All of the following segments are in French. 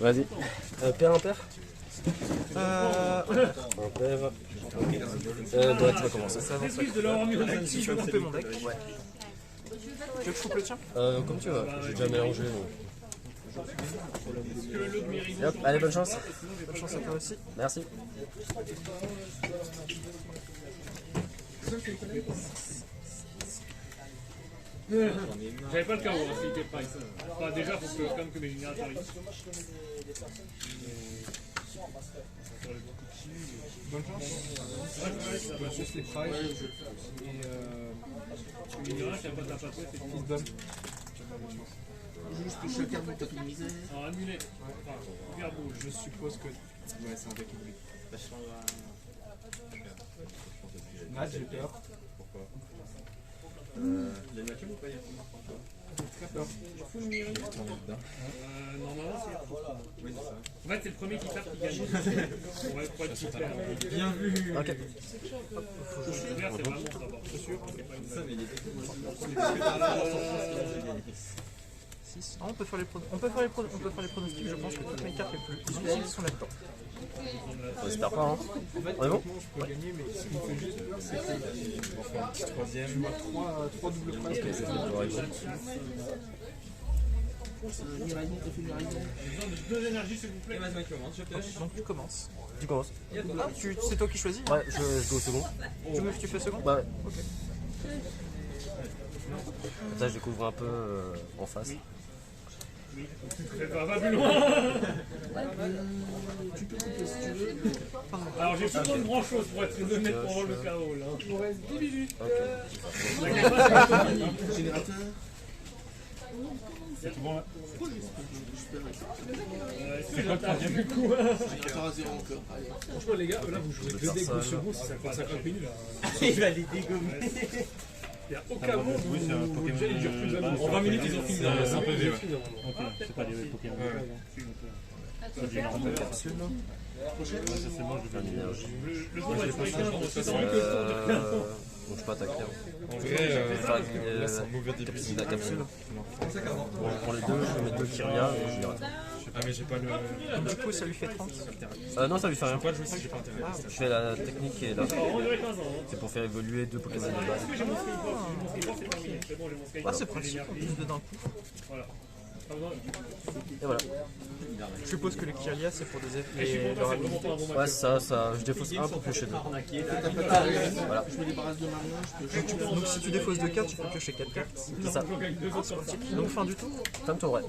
Vas-y. Père impair. Impair. Ouais, tu vas commencer. Ça avance. Si je veux couper mon deck. Ouais. Tu veux que je coupe le tien? Comme tu veux. J'ai déjà mélangé. Donc. Et hop, allez, bonne chance. Bonne chance à toi aussi. Merci. J'avais pas le chaos, hein, s'il était pas ici. Enfin, déjà, faut que, quand même que mes générateurs ici. Bonne chance. Je vais juste les primes. Et Il y en a qui a pas ta patrouille, c'est qui se donne. Juste chacun de ta misée. en annulé. Enfin, regarde rouge. Je suppose que. Ouais, c'est un deck oubli. Nat, j'ai peur. Pourquoi Il y a une nature ou pas? Très peur. Normalement, c'est. Oui, c'est ça. En fait, c'est le premier qui tape qui gagne. On va être super. Bien vu. Ok. Vert, c'est vraiment ça. C'est sûr, c'est pas une Ça, mais il était Ah, on peut faire les pronostics, je pense que toutes mes cartes les plus utiles sont là-dedans. On espère pas, hein. En fait, On est bon? je peux gagner, mais ce qui me fait juste peur, c'est que On va faire un petit troisième. tu vois trois doubles phrases. Ok, c'est bon, j'aurais dit. J'ai besoin de 2 énergies, s'il vous plaît. Donc tu commences. Tu commences. Ah, c'est toi qui choisis? Ouais, je go au second. Tu fais second? Bah ouais. Ok. Comme ça, je découvre un peu en face. Va plus loin. Tu peux couper si tu veux. Alors, j'ai pas besoin de grand chose pour être honnête pour avoir le chaos là. Il nous reste 10 minutes. Générateur. C'est tout bon là? C'est quoi le troisième du coup? Générateur à 0 encore. Allez. Franchement, les gars, là vous jouez 2 decks au second, si ça fait 50 minutes là. Il va les dégommer. Il n'y a aucun monde où c'est un Pokémon. déjà ils durent plus de En 20 minutes, ils ont fini. C'est un PV, ouais. Ok, C'est pas des Pokémon. Capsule. C'est bon, je vais gagner. le jour va être quelqu'un dans ce temps. Donc je peux attaquer. En vrai, là, c'est un mauvais début. La capsule. Bon, pour les deux, je vais mettre 2 Kyria et je dirais. Ah, mais j'ai pas le. Du coup, ça lui fait 30. Non, ça lui fait rien. Pas le jouer si j'ai pas intérêt. Je fais la technique et là. On dirait 15 ans. C'est pour faire évoluer 2 Pokémon de base. J'ai mon Skyforce, c'est terminé. C'est bon, j'ai mon Skyforce. Ah, c'est pratique, en plus de d'un coup. Voilà. Pas besoin. Et voilà. Je suppose que le Kyria, c'est pour des Et je suis effets. content, c'est vraiment pas un bon match. Ouais, ça, je défausse 1 pour piocher 2. Voilà. Je mets les barrages de Marion. Donc si tu défausses 2 cartes, tu peux piocher 4 cartes. C'est ça. Donc fin du tour. Fin de tour, ouais.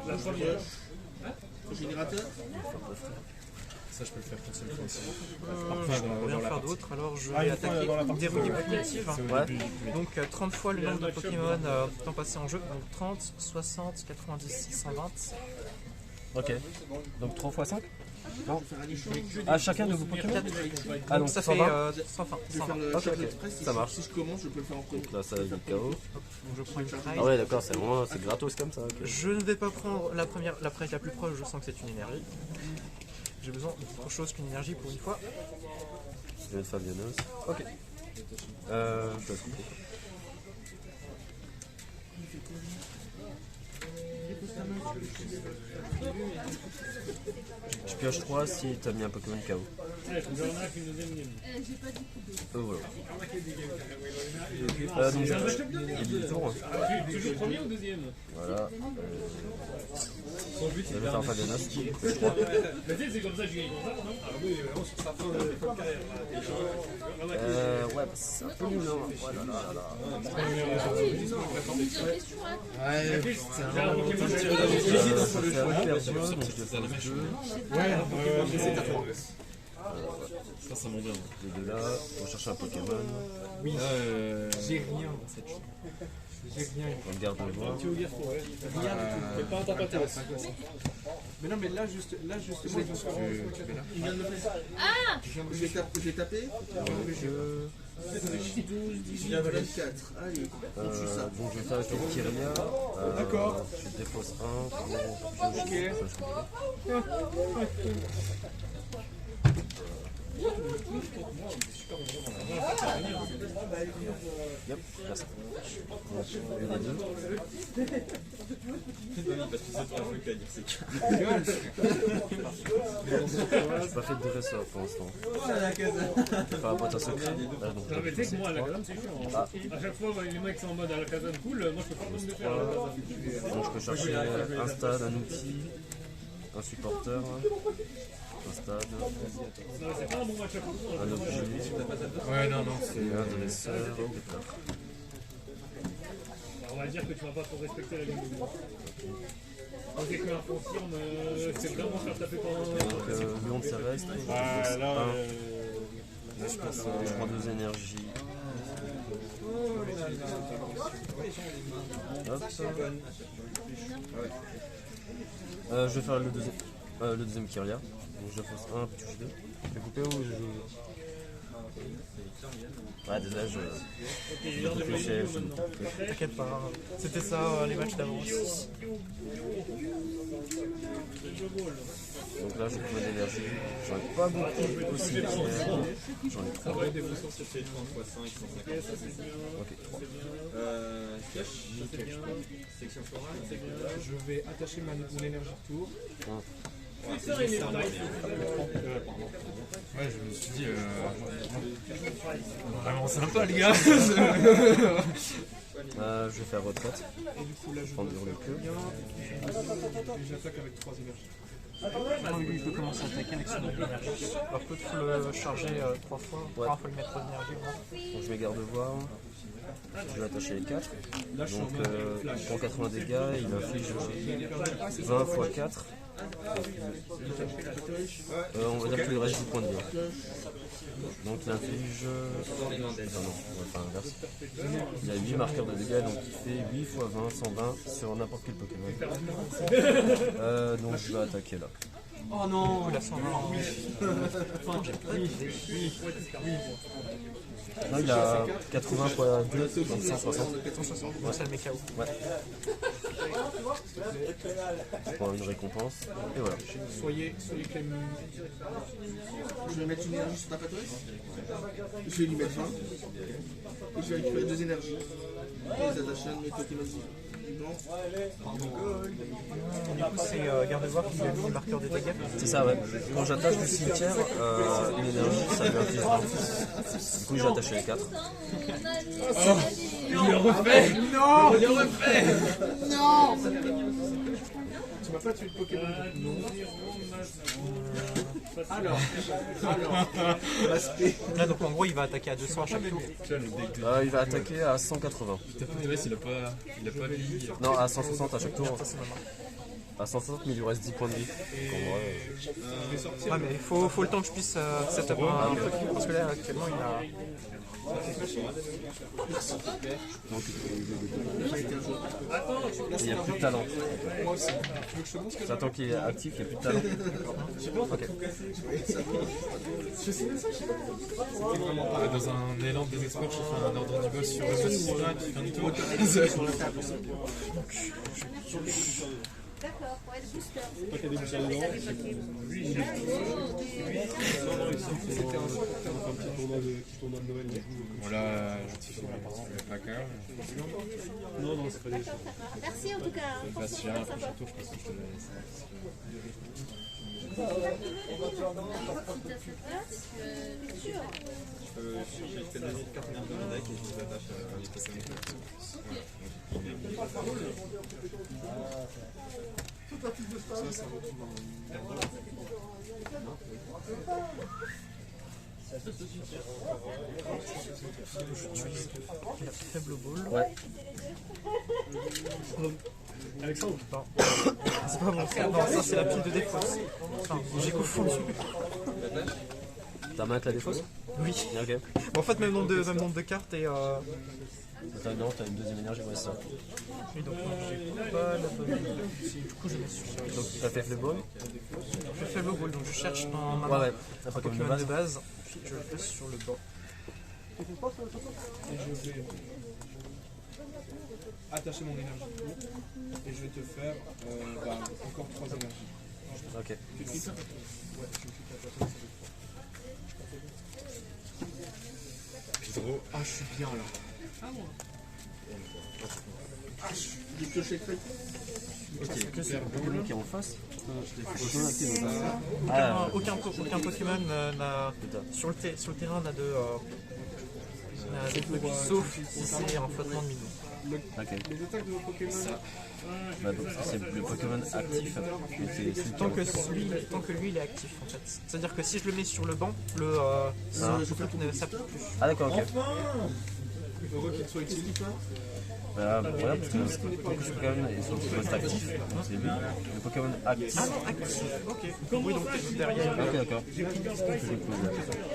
La première. Générateur. Ça, je peux le faire qu'une seule fois aussi. Je peux rien faire d'autre, alors je vais attaquer des rues primitives. Ouais. Donc 30 fois le nombre de Pokémon temps passé en jeu, donc 30, 60, 90, 120. Ok. Donc 3 x 5 Non. Ah, chacun de vos Pokémon. Ah, donc Ça ça fait fait 120. Je vais faire le Ok, charge ok. express. Ça marche. Si je commence, je peux le faire en premier. Donc là, ça va être KO. Donc je prends une prize. Ah ouais, d'accord, c'est vraiment c'est gratos comme ça. ok. Je ne vais pas prendre la prize la plus proche, je sens que c'est une énergie. J'ai besoin d'autre chose qu'une énergie pour une fois. Je vais mettre Fabianos. Ok. Je vais couper. Je pioche 3 si t'as mis un Pokémon KO. Voilà. Donc je touche. Il y a 2 tours. Toujours premier ou deuxième? Voilà. Je vais faire un Fabianos. Mais tu sais, c'est comme ça que je gagne comme ça, non? Ah oui, vraiment sur sa fin de carrière. Ouais, c'est un peu nul. Ouais, là. Ouais, Ça fait un hyper dur, donc je vais faire le jeu. Ça monte bien. Les deux là, on va chercher un Pokémon. Oui, j'ai rien dans cette chose. J'ai rien. On garde le voix. Tu veux dire quoi? Rien du tout. Mais pas un tapateur. Mais non, mais là, justement, il vient de le faire. Ah! Je vais taper. 12, 18, 24. Allez, continue ça. Donc je vais faire avec le Kyria. D'accord. Je défausse 1 pour piocher. Yep, merci. Une des deux. Parce que c'est trop un truc à dire, c'est que. J'ai pas fait de dresseur pour l'instant. Enfin, la boîte à secret. Là, donc, Non, mais tu sais que moi, à la Kazan, c'est chiant. Ah. À chaque fois, les mecs sont en mode à la Kazan cool, moi je peux pas me le faire à la Kazan. donc je peux chercher un stade, un outil, un supporter, un stade, Non, mais c'est pas un bon match à coup. un objet, Ouais, non, c'est. un dresseur, On va dire que tu vas pas trop respecter la ligne de droit. Ok, que un confirme, c'est vraiment faire taper pendant. donc Lyon de Céleste, Ah, là, là je pense je prends 2 énergies. Hop. Je vais faire le deuxième Kyria. Donc je fausse 1, puis touche 2. Je vais couper ou je joue? Ouais, désolé, je réfléchis. T'inquiète pas, c'était ça les matchs d'avance. Donc là, j'ai plus d'énergie. J'en ai pas beaucoup aussi. J'en ai 3. Ouais, des façons, c'est 30 x 5, 150. Ok, 3. Section florale. Je vais attacher mon énergie de tour. Ouais, je me suis dit. Vraiment sympa, les gars! Je vais faire retraite. Et du coup, là, je Prendre le queue. et j'attaque avec 3 énergies. Non, lui, il peut commencer à attaquer avec son énergie. Alors peut le charger 3 fois, Ouais. il faut lui mettre 3 énergies. Donc je mets garde-voix. Je vais attacher les 4. Là, je suis en Donc mode pour 80 dégâts, il inflige 20 x 4. On va dire qu'il lui reste 10 points de vie. Donc il inflige. Non, on va faire l'inverse. Il a 8 marqueurs de dégâts, donc il fait 8 x 20, 120 sur n'importe quel Pokémon. Donc je vais attaquer là. Oh non, il a 120. Non, il a 80 x 2, donc 160. 160, ça le met KO. Ouais. Je prends une récompense. Et voilà. soyez clément. Je vais mettre une énergie sur ta patrouille. Je vais lui mettre 20. Et je vais récupérer 2 énergies. Et les attacher à mes Pokémon vivants. Du coup, c'est garde-voir qui lui a mis le marqueur des dégâts. C'est ça, ouais. Quand j'attache du cimetière, une énergie, ça lui inflige 20. Du coup, j'ai attaché les 4. Tu m'as pas tué de Pokémon. Là, donc en gros, il va attaquer à 200 à chaque tour. Il va attaquer à 180. Putain, il a pas vie. Non, à 160 à chaque tour. À 160, mais il lui reste 10 points de vie. Donc, en vrai, Ouais, mais il faut le temps que je puisse setup un truc. Parce que là, actuellement, il a. il n'y a plus de talent. Moi aussi. Tu veux que je te montre ce que J'attends qu'il est actif, il n'y a plus de talent. Ok. Dans un élan de désespoir, je fais un ordre du boss sur le boss qui fait un tour. D'accord, pour être booster. Voilà, je fais pas qu'un. Merci en tout cas. Bah, si j'ai un prochain tour, je pense que je te le laisse. Sûr. fais donner une carte dans le deck et je vous attache à les Pokémon. ça retourne Il a faible ball. Ouais. Alexandre, Non. C'est pas bon ça. Non, ça c'est la pile de défausse. Enfin, j'ai confondu. Ta main avec la défausse? Oui. Ok. Bon, en fait, même nombre de cartes et. Non, t'as une deuxième énergie, ouais, c'est ça. Oui, donc j'ai pas la bonne. Du coup, je vais sur. Donc t'as fait flip ball? Je fais faible ball, donc je cherche dans ma Ouais, ouais. un Après, comme de Pokémon de base. base. Je le fais sur le banc. et je vais attacher mon énergie de tour et je vais te faire encore 3 énergies. Ok. Tu cliques? Ouais, je clique attacher, ça fait 3. Draw. Ah, je suis bien là. J'ai pioché avec Ok, C'est super le Pokémon ball. qui est en face. Aucun Pokémon n'a sur le terrain n'a de trucs, sauf si c'est un flottement de Mino. Ok. Les attaques de vos Pokémon. Bah, donc c'est le Pokémon actif. Tant que lui il est actif en fait. C'est-à-dire que si je le mets sur le banc, le truc ne s'applique plus. Ah d'accord, ok. Il faudra qu'il soit utile. Bah, voilà, parce que le Pokémon est sur le Pokémon actif, donc c'est lui. Le Pokémon actif. Ah non, actif, ok. Oui, donc derrière. Ok, d'accord.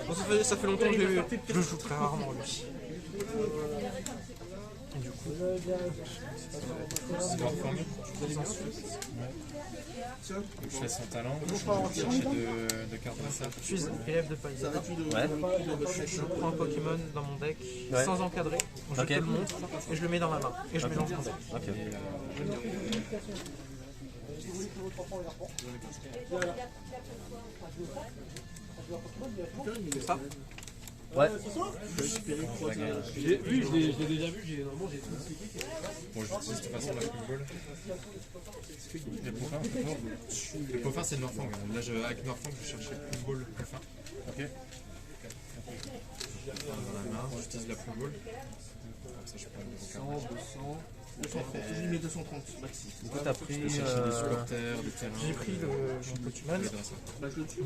Bon, ça fait longtemps que je le joue très rarement lui. Et du coup, C'est leur forme. Je fais son talent. Je vais chercher deux cartes dressage. je suis élève de paille. Ça réduit de. Ouais. Je prends un Pokémon dans mon deck Ouais. sans encadrer, je Ok. te le montre et je le mets dans la main et je mélange mon deck. Ok. C'est ça. Ouais. Oui, je l'ai déjà vu, normalement j'ai tout expliqué. Bon, j'utilise de toute façon la Queen Ball. Le Pofar, c'est le Norfang. Là, avec Norfang, je cherchais Queen Ball Pofar. Ok. Dans la main, j'utilise la Queen Ball. Comme ça, je prends le 100, 200. Je lui mets 230 maxi. Du coup, t'as pris. Je chercher des supporters, des terrains. J'ai pris le Pokémon, des dresseurs. Bah, je le tue.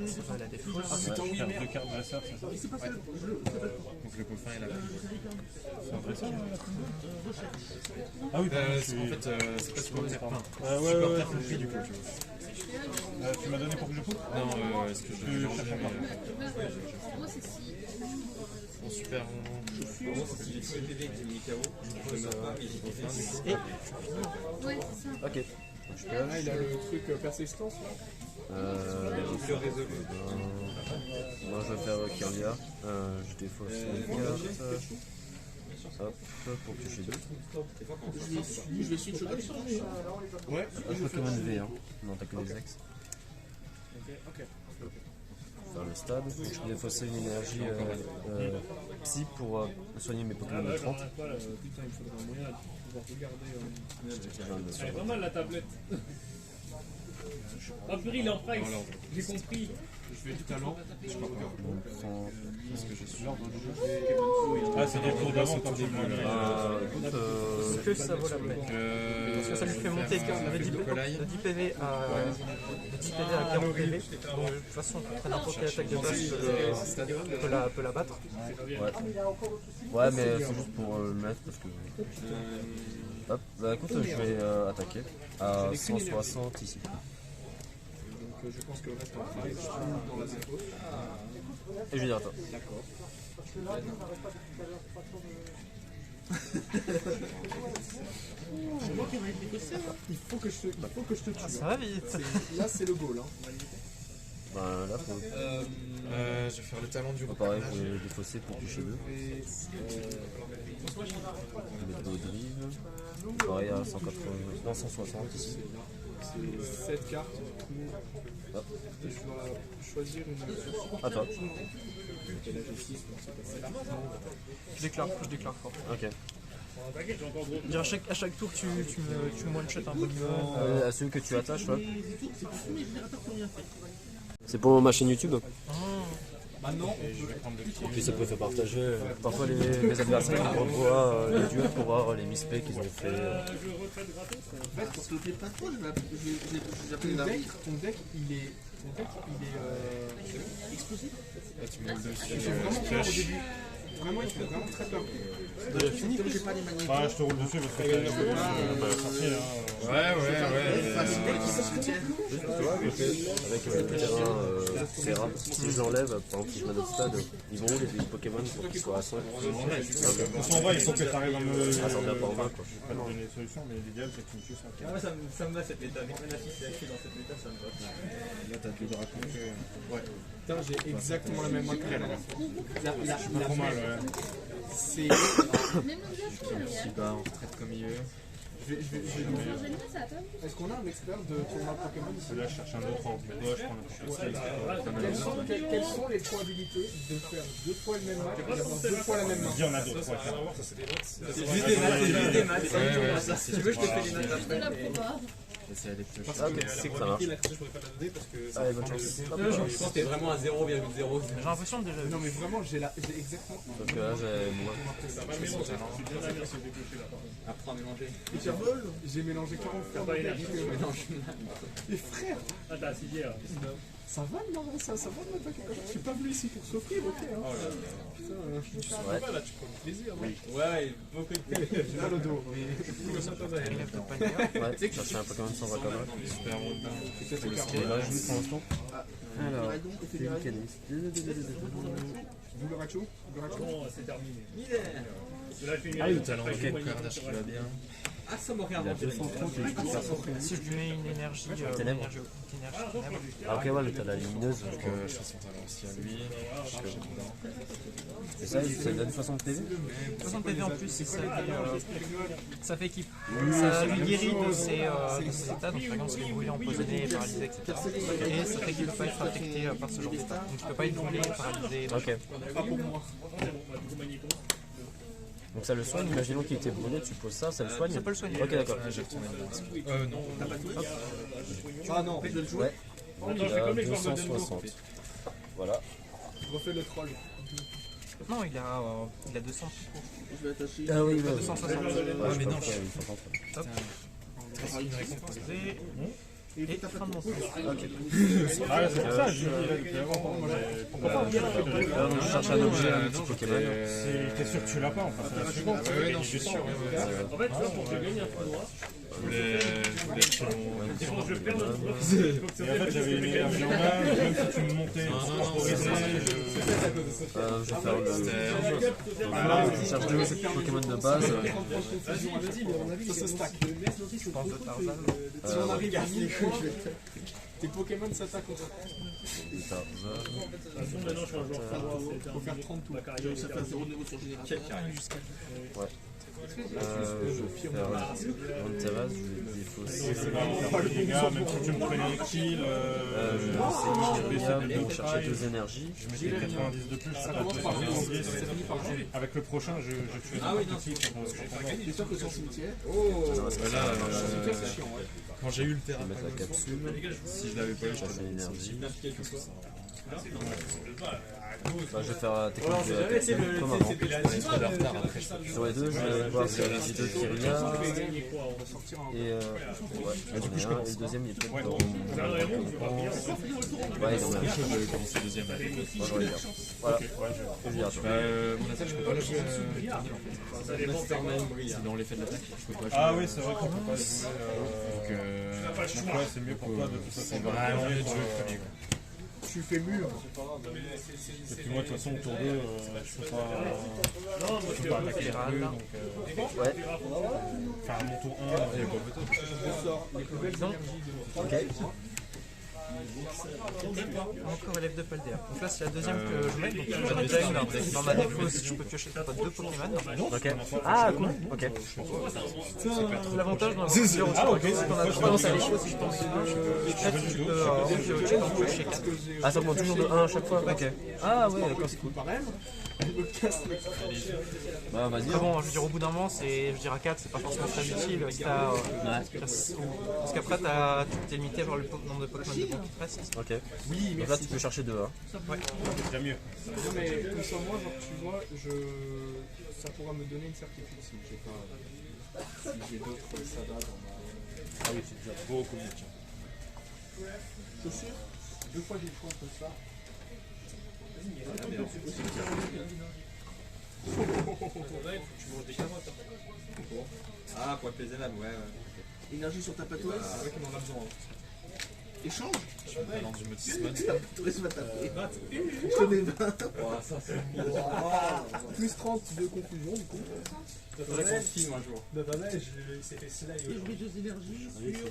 c'est pas la défausse. Deux cartes dresseurs, c'est ça? Donc le Pofar et la Queen Ball. Ah oui, En fait, c'est pas supporter. Enfin, ouais, supporter compris du coup, tu vois. tu m'as donné pour que je coupe. Non, est-ce que je vais mélanger Bon, super. Ok. Là, il a le truc persistance. Là. Moi je vais faire Kirlia. Je défausse une carte. Hop, pour toucher deux. Je vais switch au deck. Ouais. Ah, Pokémon V, hein. Non, t'as que des ex. Ok. Faire le stade. Donc, je vais défausser une énergie psy pour soigner mes Pokémon de 30. Putain, il me faudrait un moyen de pouvoir regarder. Je viens de Elle est pas mal la tablette. Ah purée, il est en price. J'ai compris. Je fais du talent. Je crois pas. Parce que je suis l'ordre du jeu. Ah, c'est des tours d'avant quand Écoute, Est-ce que ça vaut la peine? Parce que ça lui fait monter de 10 PV à 40 PV. Donc, de toute façon, n'importe quelle attaque de base peut la battre. Ouais, mais c'est juste pour le mettre parce que. Hop, bah écoute, je vais attaquer à 160 ici. Donc je pense que le reste en price. Je suis dans la zéro. Et je vais dire à toi. D'accord. Il faut que je te tue. Ça va vite. Là, c'est le goal. Hein. Bah là, faut. Je vais faire le talent du Pareil, je vais défausser pour toucher deux. Et, Je vais mettre au drive. Pareil à 180. Non, 160 ici. c'est 7 cartes. Hop. Et je dois choisir une. À toi. Et là, j'ai 6, donc c'est pas ça. Je déclare fort. Ok. À chaque tour, tu me one-shot un Pokémon. À celui que tu attaches, ouais. C'est pour ma chaîne YouTube. Maintenant, Et puis ça peut faire partager. Parfois mes adversaires ils revoient les duels pour voir les misplays qu'ils ont fait. En fait, pour te le plaît pas trop, j'appelle la ton deck, il est explosif. Là, tu me mets dessus. Il fait vraiment peur au début. Vraiment, il fait vraiment très peur. Comme j'ai pas les magnétos. Ah, je te roule dessus parce que t'as sorti là. Ouais. Avec le terrain Serra. Si je l'enlève, par exemple, si je mets notre stade, ils vont où les Pokémon pour qu'ils soient à 5. On s'en va, il faut que t'arrives à me. Ah, ça revient pas en bas quoi. Je vais pas te donner des solutions, mais l'idéal c'est que tu me tues ça. Ça me va cette méta. Avec un affiche écrit dans cette méta, ça me va. Là, t'as plus de raccoon. Ouais. Putain, j'ai exactement la même main que elle. Pas trop mal, ouais. C'est. Petit bas, on traite comme il veut. Est-ce qu'on a un expert de tournoi Pokémon ici? Là, je cherche un autre angle. Moi, je prends le Quelles sont les probabilités de faire 2 fois le même match et d'avoir 2 fois la même main? Il y en a d'autres. C'est juste des maths, c'est juste des maths. Si tu veux, je te fais les maths après. C'est des pioches. Ah, ok, ça marche. Allez, bonne chance. Je pense que t'es vraiment à 0,0. J'ai l'impression de déjà. Non mais vraiment, j'ai exactement... Sauf que là, j'ai moins. Apprends à mélanger. Hyperbole. J'ai mélangé 40 fois. Pas énergie. Et frère, Ah, t'as assis hier. ça va de m'attaquer comme ça? Je suis pas venu ici pour s'offrir, ok hein. Putain, Ouais. Ouais, beaucoup de j'ai mal au dos. Ouais, chercher un Pokémon sans Racona. Super bon. Peut-être le Et carreau. là, je joue pour l'instant. Alors, Dragon, effet c'est Dragon. mécaniste. Vous le ratio? Bon, c'est terminé. misère. Là, je fais une Ah oui, énergie. talent. Après, je Ok. joue Cardage qui va bien. Ah, ça m'aurait Il a inventé. 230 et il peut faire 100. Si je lui mets une énergie. Ténèbres. Ah, ok, ouais, mais t'as la lumineuse. Donc, je fais son talent aussi à lui. Et ça, ça donne 60 PV 60 PV en plus, ça fait équipe. Ça lui guérit de ses états, donc par exemple s'il est brûlé, empoisonné, paralysé, etc. Et ça fait qu'il ne peut pas être affecté par ce genre d'état. Donc il ne peut pas être brûlé, paralysé. Ok. Pas pour moi. Donc ça le soigne, imaginons qu'il était brûlé, tu poses ça, ça le soigne. Ça peut le soigner. Ok, d'accord. J'ai retourné non. Ah non, Ouais. Il je fais a comme les joueurs de 260. Voilà. je refais le troll. Non, il a 200 tout court. Je vais attacher. Ah oui, ouais. 260. Ouais, mais non, je comprends. Hop. Et fin de mon tour. Ah, c'est pour ça, je dis depuis avant. Je cherche un objet, un petit Pokémon. T'es sûr que tu l'as pas, enfin, c'est la suivante. Oui, non, je suis sûr. En fait, tu vois, pour que je gagne un tournoi, je perds notre tournoi. Et en fait, j'avais une énergie en main, même si tu me montais, Je vais faire le. Je cherche deux Pokémon de base. Ça se stack. Je pense de Tarzan. Si on arrive à 1000 points, tes Pokémon s'attaquent contre toi. Maintenant, je suis un joueur tournoi. Faut faire 30 tours. Ça fait 0 niveau sur générateur. Ouais. Je vais faire Monteras, je vais défausser. les gars, même si tu me prenais les kills, Je vais essayer de chercher deux énergies. je mettais 90 de plus, ça commence par 70. Avec le prochain, je fais n'importe qui. T'es sûr que c'est en cimetière? Là, quand j'ai eu le terrain, Je vais mettre la capsule, si je l'avais pas eu, je chercher t'avais l'énergie. dit. Bah, je vais faire technique de la capsule comme avant. de retard après. Sur les deux, je vais voir si les deux Kyria. Et ouais, du coup, je commence. Et le deuxième, il est peut-être dans mon. Ouais, non, mais Je vais commencer deuxième. moi, j'aurais bien. Voilà, je vais dire. Mon attaque, je peux pas la jouer. C'est dans l'effet de l'attaque, je peux pas jouer. Ah oui, c'est vrai qu'on peut pas les jouer. Donc, ouais, c'est mieux pour toi de toute façon. C'est vraiment mieux de jouer le premier. Tu fais mûr. Et puis moi, de toute façon, autour d'eux, je peux pas attaquer les deux, donc... Ouais, Enfin, mon tour 1, et Je sors les plus belles énergies de ok. Encore élève de Paldea. Donc là, c'est la deuxième que je mets. Donc j'en ai déjà une. Dans ma défausse, je peux piocher deux Pokémon. Ok. Ah, cool. Ok. L'avantage dans le jeu, c'est qu'on a tendance à les choses. Si je pense que tu peux piocher, donc piocher 4. Ah, ça augmente toujours de 1 à chaque fois. Ok. Ah, ouais, d'accord, c'est cool. Elle me casse le Bah, vas-y. Après bon, je veux dire, au bout d'un moment, je dirais à 4, c'est pas forcément très utile. Parce qu'après, tu es limité par le nombre de Pokémon de bon qui te reste. Ok. Oui, donc là, tu peux chercher 2. Hein. Ouais. c'est déjà mieux. Non mais comme ça moi genre tu vois ça pourra me donner une certitude si j'ai pas si j'ai d'autres sadas dans ma... Ah oui, c'est déjà beaucoup mieux, tiens. Chaussures. 2 fois j'ai le choix comme ça. Ah, pour être les élèves, ouais. Énergie sur ta patouille. C'est vrai qu'on en a besoin. Échange. Je me balance du motisme. Ta patouille va taper. Je connais 20. Plus 30 de confusion du coup. Faudrait qu'on filme un jour. Il s'est fait slay. Et je mets 2 énergies sur.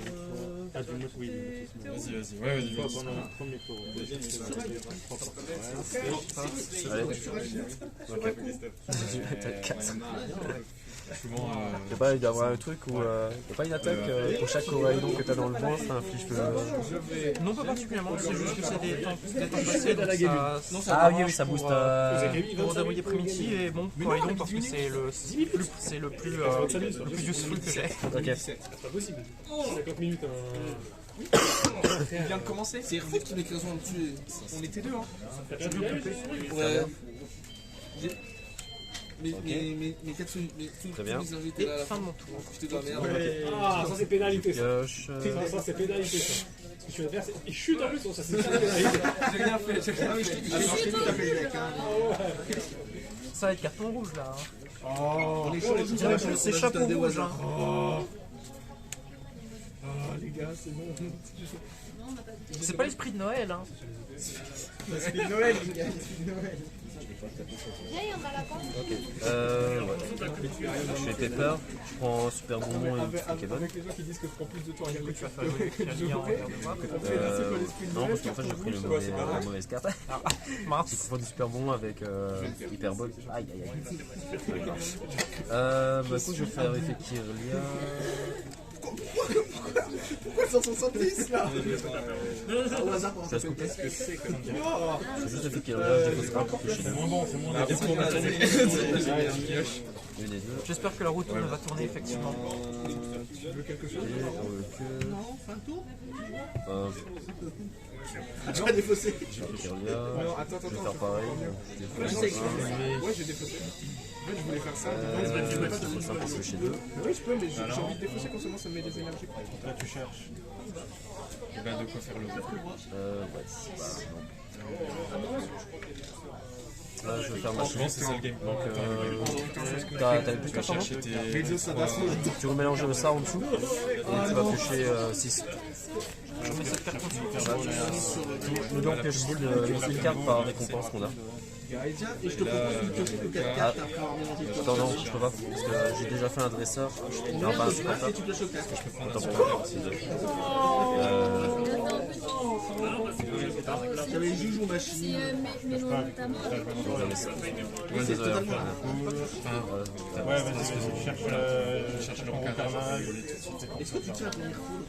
Ah, du motisme, oui. Vas-y, vas-y. Ouais, vas-y, vas-y. Premier tour. Allez. Ok. T'as 4. souvent. Je sais pas, il doit y avoir un truc où. Y a pas une attaque pour chaque Coraïdon que t'as dans le vent, ça inflige le. Non, pas particulièrement, c'est juste que c'est des temps passés, donc ça Ah oui, oui, arrange ça booste. pour dérouiller Primiti et bon, Coraïdon parce que c'est le plus useful que j'ai. Ok. C'est pas possible. 50 minutes. Il vient de commencer. C'est Hervé qui m'écrit en dessus. On était deux, hein. Ouais. Mes 4 Très bien. Et fin de mon tour. Je te dois merde. Ah, ça c'est pénalité ça. Pioche. Ça c'est pénalité ça. Ce que tu vas faire c'est. Il chute en plus, ça c'est pénalité. J'ai rien fait. J'ai rien fait. Alors, je t'ai dit, t'as fait le deck. Ça va être carton rouge là. On est chaud, les trucs. C'est chapeau rouge. Hein. Ah les gars, c'est bon. C'est pas l'esprit de Noël. Hein. C'est Noël, les gars. C'est Noël. Viens, il y en a là-bas. Ouais. Je fais Pepper, je prends Super Bonbon et Pokémon. Avec les gens qui disent que je prends plus de temps à regarder. Tu vas faire évoluer Kirlia en verre de voix. Non, parce qu'en fait, j'ai pris la mauvaise carte. J'ai Mince. confondu du Super Bonbon avec Hyper Ball. Aïe aïe aïe. Bah, écoute, je vais faire effet Kirlia. Pourquoi 170 là? Au hasard, Je vais couper. C'est juste effet Kirlia, je dépose un pour toucher. C'est moins bon, c'est moins bon. Une et deux. J'espère que la route va tourner effectivement. Tu veux quelque chose? Non, fin de tour? Je Tu vas défausser. fais Kirlia. Non, attends, Je vais faire pareil. Je défausse un. Ouais, j'ai défaussé. En fait, je voulais faire ça. Je défausse un pour toucher deux. Oui, je peux, mais j'ai envie de défausser quand seulement ça me met des énergies. Là, tu cherches. Il y a de quoi faire le jeu. Là, je vais faire ma Je pense que c'est ça le game. Donc, t'as plus qu'à changer. Tu remélanges ça en dessous et tu vas piocher 6. Je mets cette carte en dessous. Nous donc piocher une carte par récompense qu'on a. Et je te propose de piocher que 4 cartes après avoir mélangé le Attends, non, je peux pas parce que j'ai déjà fait un dresseur. Non, pas un super et tu pioches au 4. Attends, J'avais Joujou machine. Mais non, notamment. C'est totalement. Ouais, vas-y, je cherche le rencarnage. Est-ce que tu tiens à tenir full?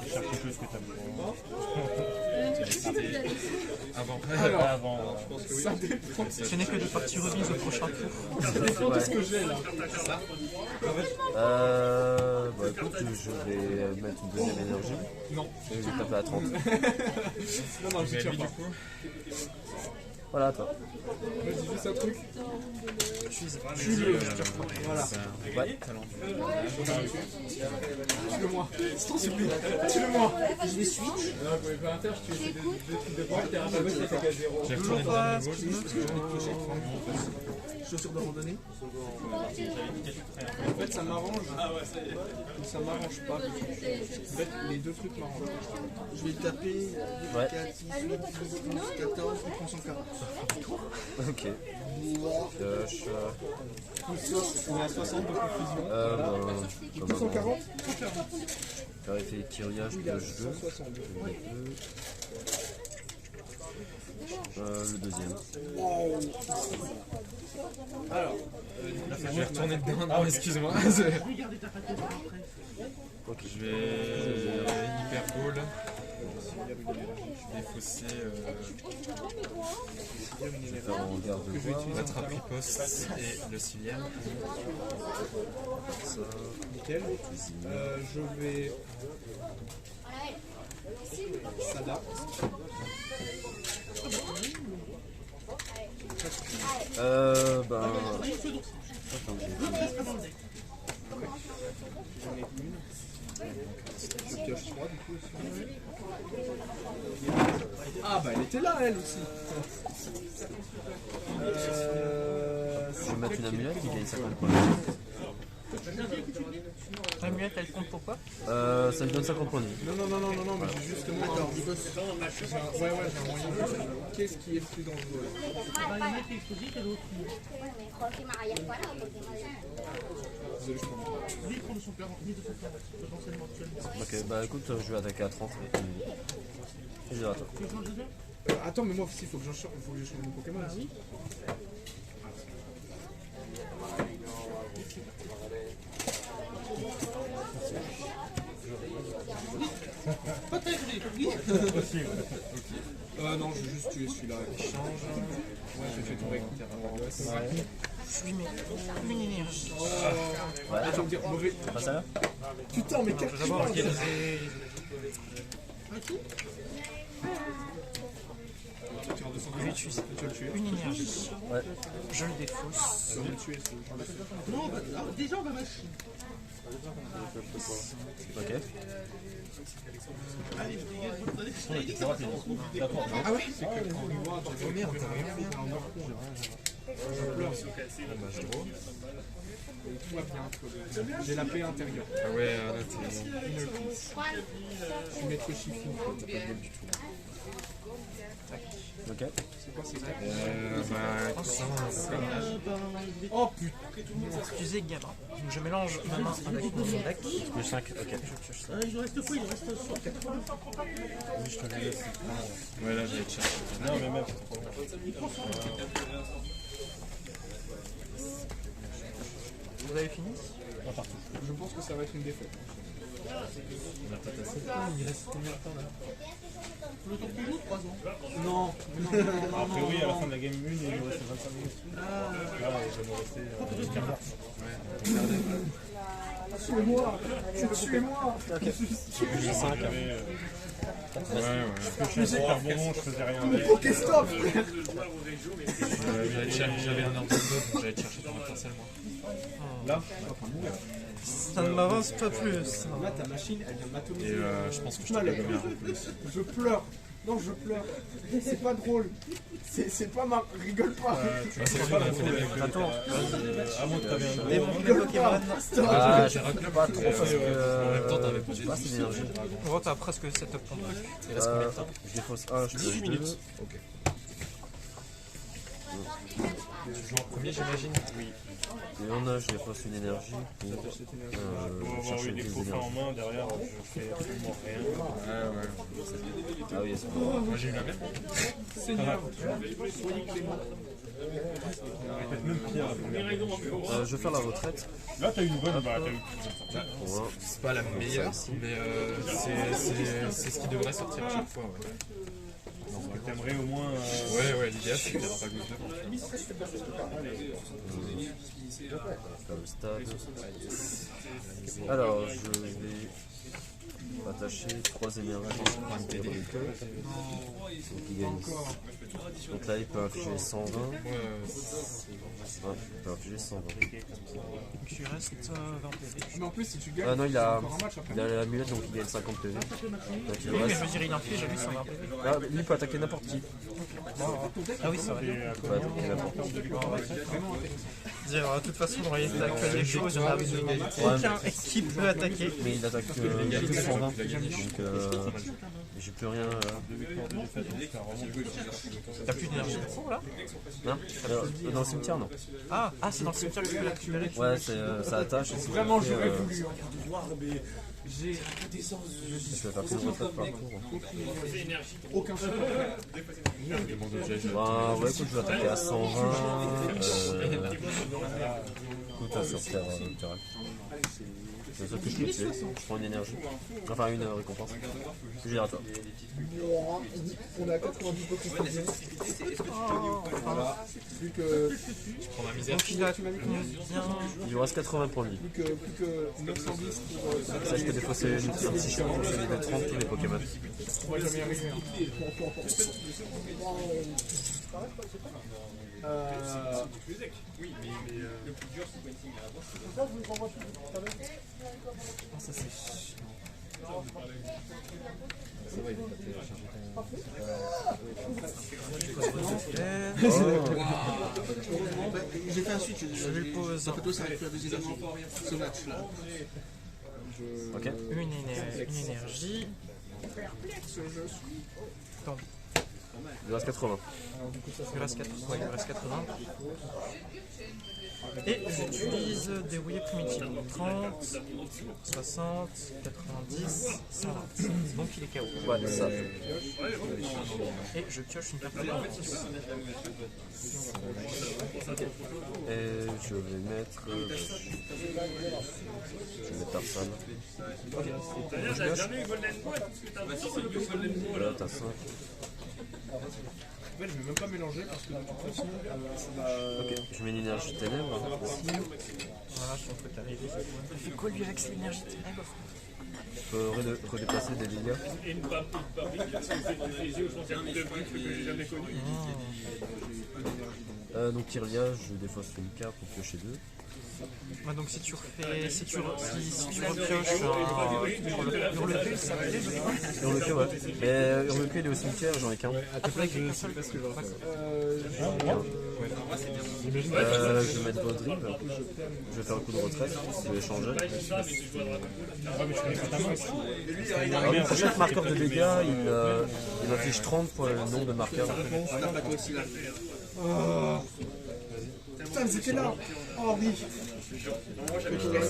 Je cherche quelque chose que t'as besoin. Avant. Ça dépend. Ce n'est que des parties remises au prochain tour. Ça dépend de ce que j'ai là. Bah écoute, je vais mettre une deuxième énergie. Non. Et je vais taper à 30. Non, je tire pas. Voilà, toi. Vas-y, juste un truc. Tue-le. Voilà. Ouais. Tue-le-moi. Tue-le-moi. Je vais switch. Non, vous pouvez pas faire, je tue deux trucs de pointe, t'es un peu qui attaque à 0. J'ai retourné dans le Chaussures de randonnée. En fait, ça m'arrange. Ou ça m'arrange pas. En fait, les deux trucs m'arrangent. Je vais taper Ouais. 4, 6, 8, 12, 14, je prends 140. Ok. Pioche. On est à 60 de confusion. Bah, 240. faire effet Kyria, je pioche 2. 162. Le deuxième. Alors, Je vais retourner dedans. Non, excuse-moi. Ok. Je vais hyper ball. Défausser. Je vais faire en garde de voix. L'attrape riposte et le cilium. Ça. nickel. Je vais. Sada. Ben. J'en ai une. Je pioche 3 du coup. Ah bah elle était là elle aussi. Je vais mettre une amulette qui gagne 50 points. L'amulette, elle compte pour quoi? Ça lui donne 50 points de vie. Non, mais j'ai justement un petit boss. J'ai un moyen. Qu'est-ce qui est le plus dangereux? Désolé, je prends. Ok, bah écoute, je vais attaquer à 30. Et je vais à toi. Attends, mais moi aussi, il faut que je change mon Pokémon aussi. Pas très oui. Non, je vais juste tuer celui-là. Échange. Ouais, j'ai fait tomber avec Terrapados. Je lui mets une énergie. Tu vas me dire mauvais. Pas ça là? Putain, mais quel Je vais d'abord organiser. Je vais utiliser une énergie. Ouais. Je le défausse. Non, bah, alors, déjà on va machine. Ok. Allez, je dégage votre année. Ah ouais, c'est que. Oh merde, t'as rien fait. Tout va bien. J'ai la paix intérieure. Ah ouais, là t'es. Inner peace. Je suis maître Shifi. T'as pas de gueule du tout. Ok. C'est quoi ces steps Oh putain. Excusez gamin. Donc je mélange ma main avec mon deck. Plus 5, ok. Il reste fou, il reste sur 80. Ouais, là, j'allais te chercher. Non, mais même. Vous avez fini? Je pense que ça va être une défaite. Il reste combien de temps là? Le temps plus lourd, 3 ans. Non, A priori, à la fin de la game 1, il nous restait 25 minutes. Là, il va nous rester 15 heures. tuez-moi. Tuez-moi. J'ai 5. Ouais. Je faisais super bon, je faisais rien. Pokéstop. J'avais un ordre de donc j'allais te chercher ton potentiel, moi. Là, Ça ne m'avance pas plus. Là, ta machine, elle vient et m'atomiser. je pense que je t'ai bien un peu plus. Je pleure. Non, je pleure. C'est pas drôle. C'est pas ma. Rigole pas. C'est pas la faute avec le Attends, à moins que t'avais un les gros. Pokémon. Ah, j'ai pas trop parce que. En même temps, t'avais posé pas assez d'énergie. Gros, t'as presque setup ton truc. Je défausse 1, je 18 peux minutes. Ok. Tu joues en premier, j'imagine? Oui. Et en âge, je défausse une énergie pour Pour avoir chercher eu une des prise coffres en d'énergie. main, derrière, je fais absolument rien. Ouais. Ah oui, c'est bon. Moi, j'ai eu la même. Seigneur, soyez clément. Peut-être même pire. Je vais faire la retraite. Là, t'as eu une bonne, bah, t'as eu. Pour un. C'est pas la meilleure, mais c'est ce qui devrait sortir à chaque fois. Ouais, T'aimerais au moins. ouais, l'idéal c'est qu'il n'y aura pas gauche devant. Faire le stade. Alors, je vais attacher 3 énergies sur un PV. Donc il gagne. Donc là, il peut infliger 120. Ouais, Il peut infliger 120. Donc il reste 20 PV. Mais en plus, si tu gagnes, Ah non, il c'est a encore un match après. l'amulette, donc il gagne 50 PV. Donc il Oui, mais reste. je veux dire, il inflige à lui 120 PV. Ah, lui, il peut attaquer n'importe qui. Ah oui, c'est vrai. Il peut attaquer n'importe qui. Dire, de toute façon, dans l'état actuel des choses, il n'y en a absolument aucun qui peut attaquer. Mais il attaque que 120. Donc j'ai plus rien. T'as plus d'énergie de fond là? Non, dans le cimetière, non. Ah, c'est dans le cimetière que tu peux la récupérer. Ouais, ça attache. Et Vraiment, j'aurais voulu. J'ai Je vais faire une retraite par tour. aucun support. Bah, ouais, écoute, je vais attaquer à 120. Écoute, à sortir direct. C'est ça que je peux tuer. Je prends une énergie. Enfin, une récompense. J'ai à toi. On est à 90 Pokéstop. Plus que. prends ma misère. Donc il a bien. Il lui reste 80 points de vie. Plus que 910 pour. Ça, je peux défausser un système pour celui de 30 tous les Pokémon. On va jamais y arriver. J'ai fait un switch. Je lui pose Ça va faire des éléments ce match-là. Ok. une énergie. Donc, Il lui reste 80. Il reste 80. Ouais, il reste 80. Et j'utilise des rouillés primitifs. 30, 60, 90, 120. Donc il est KO. Ouais, c'est ça. Et je pioche une carte. Et je vais mettre. Je vais mettre Tarzan. Là, t'as 5. En fait, je vais même pas mélanger parce que de toute façon, ça va. Ok, je mets une énergie ténèbres. Voilà, je peux t'arriver. Il fait quoi lui avec cette énergie ténèbres? Je peux redéplacer des dégâts. Et une papique, parce que c'est dans les yeux, je pense qu'il y a plus de briques que j'ai jamais connu. Donc Kirlia, je défausse une carte pour piocher 2. Ouais, donc si tu repioches Hurlecul, ça va aller. Hurlecul, ouais. Mais Hurlecul il est au cimetière, j'en ai qu'un. Après, je sais pas ce que je vais faire. Je vais mettre Baudrive. Je vais faire un coup de retraite. Je vais changer. Alors, pour chaque marqueur de dégâts, il affiche 30 pour le nombre de marqueurs. T'as pas toi aussi là. Putain, mais c'était là. Oh oui.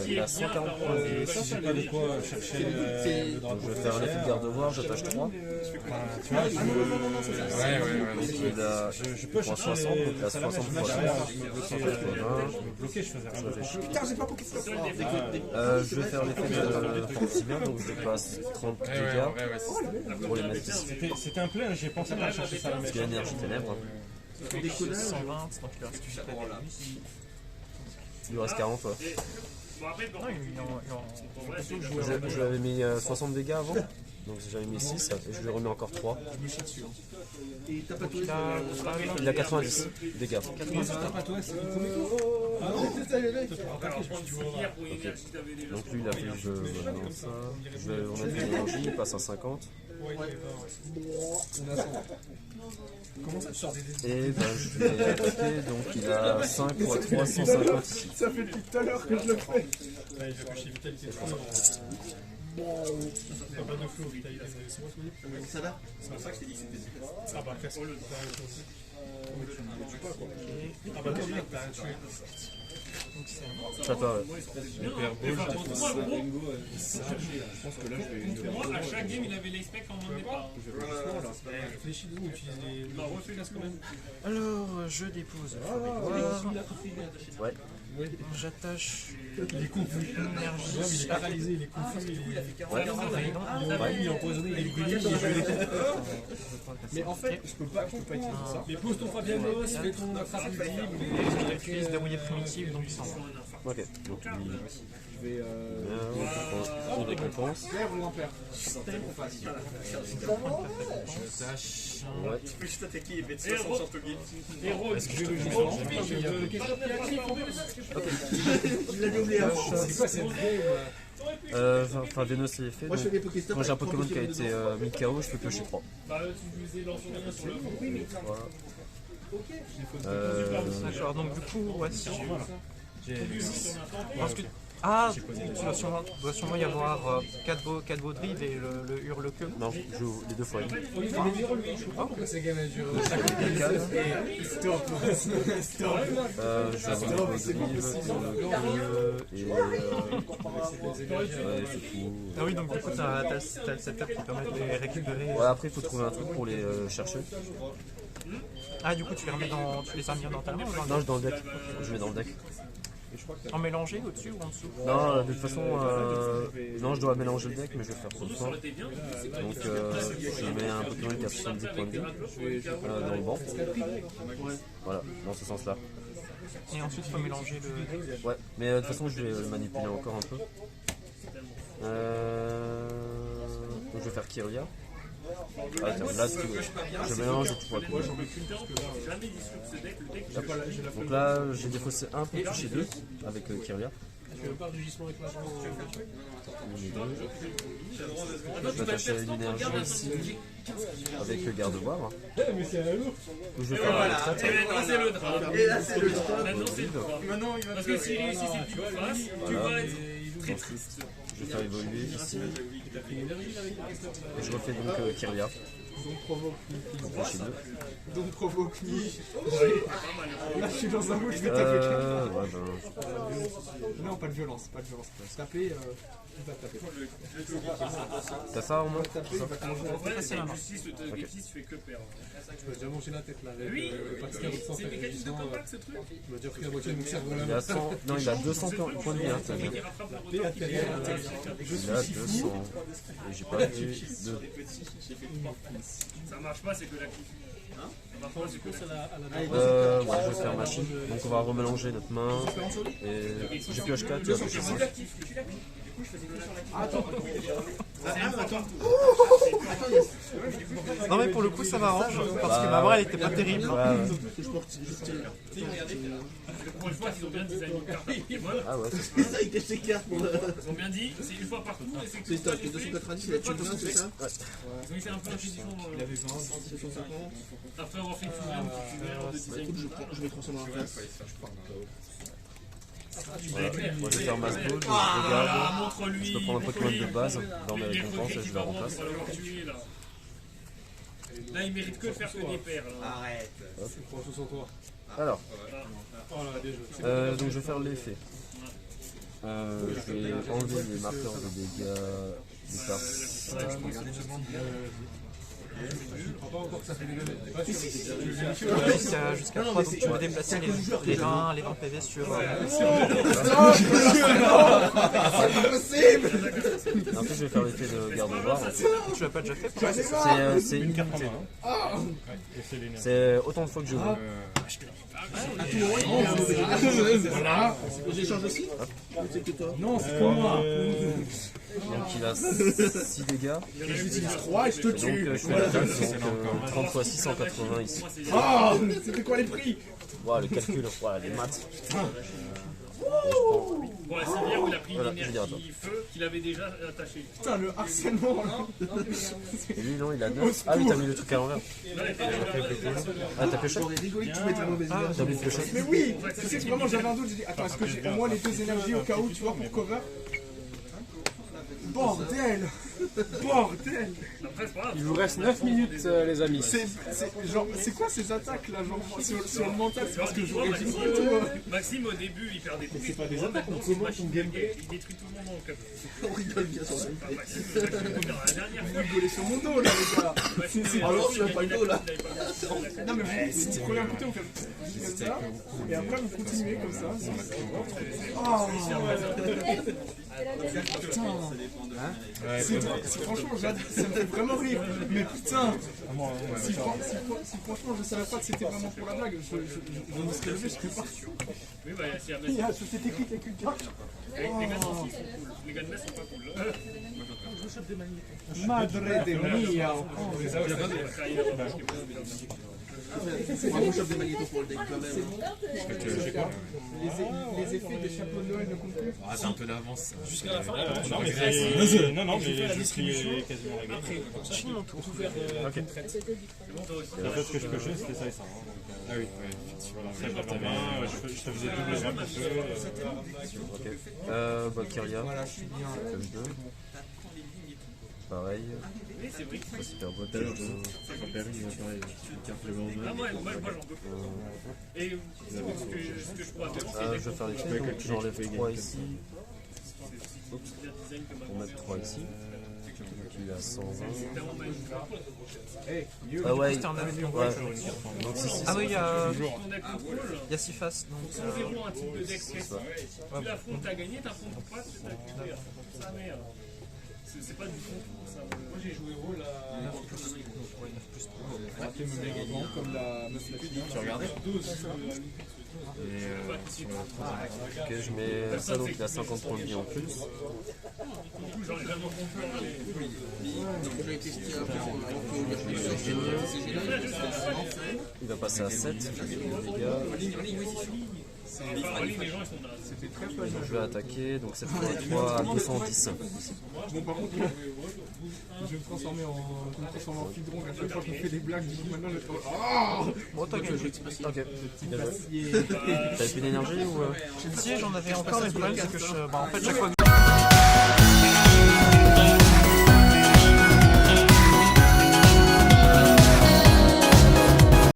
Il a 140 points. Et si j'ai pas de quoi chercher le Donc je vais faire un effet de garde-voir, j'attache 3. tu vois, je... Ouais. Donc il a Je peux prend chercher 60, donc il a 60 je fois 180. me bloquais, je faisais rien. Putain, j'ai pas compris ça. Je vais faire l'effet de Fortimer, donc je dépasse 30 dégâts pour les mettre ici. C'était un play, j'ai pensé à chercher ça. Parce qu'il y a énergie ténèbres. Il fait 120, donc il reste 8 PV. Il lui reste 40, ouais. Non, il est en Je lui avais mis 60 dégâts avant, donc j'avais mis 6 et je lui remets encore 3. Et t'as pas toi. Il a 90 dégâts. Donc lui il a fait le jeu maintenant ça. Je vais remettre l'énergie, il passe à 50. Et ben je vais attaquer, donc il a 5 x 3, 150 ici. Ça fait depuis tout à l'heure que je le fais. Ça va? Ça part, ouais. Moi, à chaque game, il avait les specs en mon départ. Alors, je dépose Ouais. J'attache Il est confus. une énergie. Il est paralysé, il est confus. Ouais. Il est empoisonné, il est brûlé, il est gelé. Mais en fait, je peux pas utiliser ça. Mais pose ton Fabianos, fais ton attrape invisible. J'utilise des rouillés primitifs, donc 100. Ok, donc lui, Je vais. on récompense. Père ou impair? Ouais. Héros, Est-ce que je vais le gérer? Tu l'as oublié avant. C'est quoi cette game? Enfin, dénoncer les faits. Moi je fais des Pokéstop. Quand j'ai un Pokémon qui a été mis KO, je peux piocher 3. tu faisais dans son lien sur le Voilà. D'accord, donc du coup, ouais, si parce que... doit sûrement y avoir 4 Baudrive et le Hurlecul. Non, je joue les deux fois. Ces games elles durent. Stop. Stop. Je vais avoir des et ouais, c'est tout. Ah oui, donc du coup, t'as le setup qui permet de les récupérer. Ouais, après, il faut trouver un truc pour les chercher. Ah, du coup, tu les remets tu les as mis dans ta main ou dans le Non, je dans le deck. Je mets dans le deck. en mélangé au-dessus ou en dessous? Non, de toute façon, non, je dois mélanger le deck, mais je vais faire pour le temps. Donc, je mets un Pokémon qui a 70 points de vie dans le banc. Voilà, dans ce sens-là. Et ensuite, il faut mélanger le... Ouais, mais de toute façon, je vais le manipuler encore un peu. Donc, je vais faire Kirlia. Ah, tiens, là, si tu veux, je mélange et tu vois tout. Donc là, j'ai défaussé un pour toucher 2 avec Kirlia. Tu veux pas de rugissement avec la jambe? Je vais attacher l'énergie ici avec garde-boire. Mais c'est un lourd. Je vais faire la retraite. c'est le drap. Et là c'est le drap. Maintenant, c'est le drap. Maintenant, il va Parce que si réussit ses petites phrases, tu vas être très triste. Je vais faire évoluer ici. Et je refais donc Kirlia. Donc provoque Chez deux. Donc provoque ni. Là je suis dans un mood, je vais taper quelqu'un. Ouais, Non, pas de violence, pas de violence. Taper, il va taper. T'as ça au moins? Taper, il va commencer à taper. C'est injustice, le justice fait que perdre. Je peux déjà manger la tête là. Oui, le pâtissier sans c'est mécanisme de combat ce truc. je dois dire que la moitié de mon cerveau là. Il a 100... Non, il a 200 points de vie, hein, ça vient. Il rattrape le retard qu'il fait. Il a 200. Et j'ai pas vu de... Ça marche pas, c'est que la clique. Ça marche pas, c'est que la Ouais, je vais faire machine. Donc on va remélanger notre main. Et j'ai pioche 4, tu vas piocher 5. Non mais pour le coup ça m'arrange parce que ma main elle était pas terrible. Pour une fois, ils ont bien designé une carte Pokémon. Ah ouais, Ça, il était clair pour. Ils ont bien dit, c'est une fois par tour et c'est que C'est ça, top, 290, il a tué 200, c'est ça? Ils ont fait un peu d'intuition dans le. 750. Après avoir fait une erreur de design. Écoute, je vais transformer en face. voilà. Moi je vais faire masse ball, donc je Ah, regarde. montre-lui. Je peux prendre un Pokémon de base dans mes Les récompenses et requis je le remplace. qu'il va avoir, tuer, là. Là, il mérite que de faire que des paires. Là. Arrête. Je prends tout sur toi. Alors, Oh là, déjà. donc je vais faire l'effet. Je vais enlever les marqueurs de dégâts des personnes. Je crois pas encore que ça fait des dégâts. Pas sûr. Jusqu'à 3, donc tu peux déplacer les 20 PV sur... En plus je vais faire l'effet de garde-voir. Tu l'as pas déjà fait pour C'est une carte en main. C'est autant de fois que je veux. Voilà. J'échange aussi? C'est que toi. Non, c'est pour moi. Donc il a 6 dégâts. J'utilise 3 et je te Donc tue. je fais la taxe, donc 30 x 680 ici. Ah, c'était quoi les prix? Voilà, le calcul, voilà, les maths. Bon, c'est bien où il a pris Voilà, je vais dire à toi. l'énergie feu qu'il avait déjà attaché. Putain, le harcèlement là. Et lui non, il a 9. Ah oui, t'as mis le truc à l'envers. Ah t'as pioché? J'aurais rigolé que tu mettes la mauvaise énergie. T'as mis le piocher? Mais oui, tu sais que vraiment j'avais un doute, j'ai dit attends, est-ce que j'ai au moins les deux énergies au cas où, tu vois, pour cover? Bordel! Bordel! Après, c'est pas grave. Il vous reste 9 minutes, les amis. C'est quoi ces attaques là, genre sur le mental? C'est parce que Tu vois, j'aurais dû Maxime, au début, il perdait tout. c'est pas des attaques, on Maintenant, c'est commence ton machine gameplay. Il détruit tout le monde dans le cap. On rigole bien sur le gameplay. Maxime, c'est ça que j'ai dans la dernière Vous fois. rigolez sur mon dos là, les gars! Alors, tu n'as pas le dos là. Non, mais vous prenez un côté, vous faites comme ça, et après vous continuez comme ça. Oh! Franchement, ça me fait vraiment rire. Mais putain, si franchement je savais pas que c'était vraiment pour la blague, je me serais levé, je serais parti. Oui, bah, c'est Il y a c'était écrit avec une carte. les gars sont aussi cool. Les gars de Metz sont pas cool. Madre de mia. Moi, je chope des magnétos pour le deck quand même. Les effets des chapeaux de Noël ne comptent plus. Ah, t'as un peu d'avance. Jusqu'à la fin, Non, mais je suis quasiment réglé. Je finis mon tour. Ok. En fait, ce que je cochais, c'était ça et ça. Ah oui, ouais. Je te faisais double jump un peu. Ok. Valkyria. Pioche 2. Pareil. Super bot. Ah, moi, j'en peux plus. Et ce que je pourrais faire, c'est Je vais faire les trucs, donc j'enlève 3 ici. Oups. Pour mettre 3 ici. Il a 120. Ah ouais, donc c'est 6. Ah oui, il y a ton deck contrôle. 6 faces. Donc, C'est environ un type de deck classique. Tu l'affrontes, t'as gagné, t'affrontes pas, tu perds. Ça merde. C'est pas du tout ça. Moi j'ai joué rôle à 9 plus. Comme la meuf la fille. Tu regardais? Et sur le troisième. Ok, je mets ça, donc il a 50 points de vie en plus. Du coup, j'en ai vraiment compris. Je vais tester un peu. Il va passer à 7. Dégâts. Les gens ils sont là. C'était très fun. Donc je vais attaquer, donc cette fois 3 à 210. Bon, par contre, je vais me transformer en Fidron à chaque fois qu'on fait des blagues. Du coup, maintenant, je fais. Oh! bon, t'as gagné. Ok. Passier. T'avais plus d'énergie ou Si, j'en avais encore, mais le problème c'est que en fait, chaque fois que